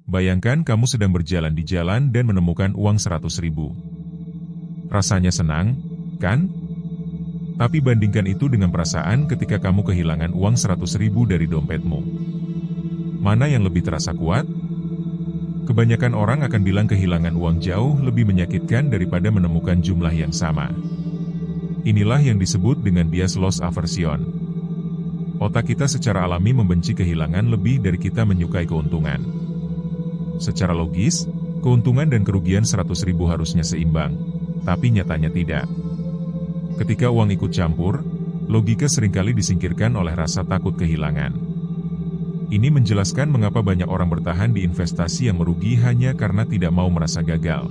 Bayangkan kamu sedang berjalan di jalan dan menemukan uang 100.000. Rasanya senang, kan? Tapi bandingkan itu dengan perasaan ketika kamu kehilangan uang 100.000 dari dompetmu. Mana yang lebih terasa kuat? Kebanyakan orang akan bilang kehilangan uang jauh lebih menyakitkan daripada menemukan jumlah yang sama. Inilah yang disebut dengan bias loss aversion. Otak kita secara alami membenci kehilangan lebih dari kita menyukai keuntungan. Secara logis, keuntungan dan kerugian 100.000 harusnya seimbang, tapi nyatanya tidak. Ketika uang ikut campur, logika seringkali disingkirkan oleh rasa takut kehilangan. Ini menjelaskan mengapa banyak orang bertahan di investasi yang merugi hanya karena tidak mau merasa gagal.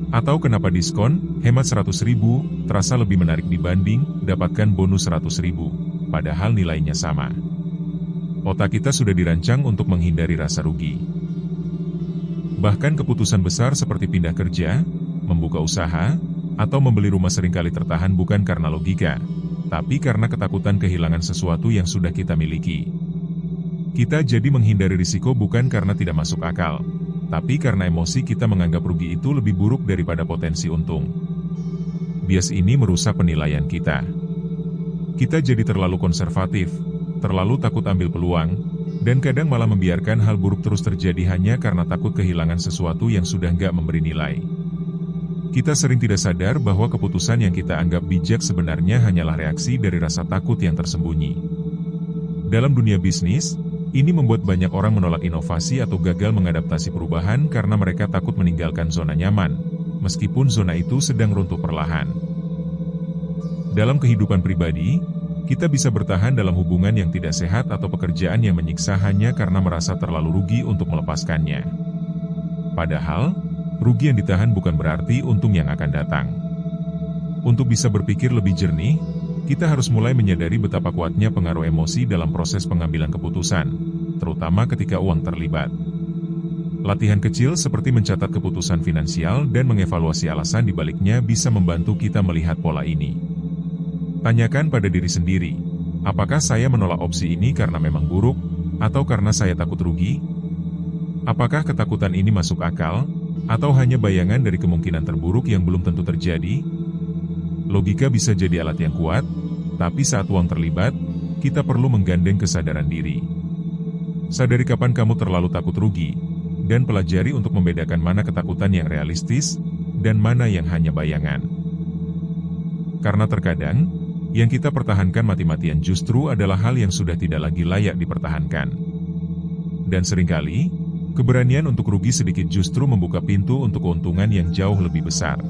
Atau kenapa diskon, hemat 100.000, terasa lebih menarik dibanding dapatkan bonus 100.000. Padahal nilainya sama. Otak kita sudah dirancang untuk menghindari rasa rugi. Bahkan keputusan besar seperti pindah kerja, membuka usaha, atau membeli rumah seringkali tertahan bukan karena logika, tapi karena ketakutan kehilangan sesuatu yang sudah kita miliki. Kita jadi menghindari risiko bukan karena tidak masuk akal, tapi karena emosi kita menganggap rugi itu lebih buruk daripada potensi untung. Bias ini merusak penilaian kita. Kita jadi terlalu konservatif, terlalu takut ambil peluang, dan kadang malah membiarkan hal buruk terus terjadi hanya karena takut kehilangan sesuatu yang sudah nggak memberi nilai. Kita sering tidak sadar bahwa keputusan yang kita anggap bijak sebenarnya hanyalah reaksi dari rasa takut yang tersembunyi. Dalam dunia bisnis, ini membuat banyak orang menolak inovasi atau gagal mengadaptasi perubahan karena mereka takut meninggalkan zona nyaman, meskipun zona itu sedang runtuh perlahan. Dalam kehidupan pribadi, kita bisa bertahan dalam hubungan yang tidak sehat atau pekerjaan yang menyiksa hanya karena merasa terlalu rugi untuk melepaskannya. Padahal, rugi yang ditahan bukan berarti untung yang akan datang. Untuk bisa berpikir lebih jernih, kita harus mulai menyadari betapa kuatnya pengaruh emosi dalam proses pengambilan keputusan, terutama ketika uang terlibat. Latihan kecil seperti mencatat keputusan finansial dan mengevaluasi alasan di baliknya bisa membantu kita melihat pola ini. Tanyakan pada diri sendiri, apakah saya menolak opsi ini karena memang buruk, atau karena saya takut rugi? Apakah ketakutan ini masuk akal, atau hanya bayangan dari kemungkinan terburuk yang belum tentu terjadi? Logika bisa jadi alat yang kuat, tapi saat uang terlibat, kita perlu menggandeng kesadaran diri. Sadari kapan kamu terlalu takut rugi, dan pelajari untuk membedakan mana ketakutan yang realistis, dan mana yang hanya bayangan. Karena terkadang, yang kita pertahankan mati-matian justru adalah hal yang sudah tidak lagi layak dipertahankan. Dan seringkali, keberanian untuk rugi sedikit justru membuka pintu untuk keuntungan yang jauh lebih besar.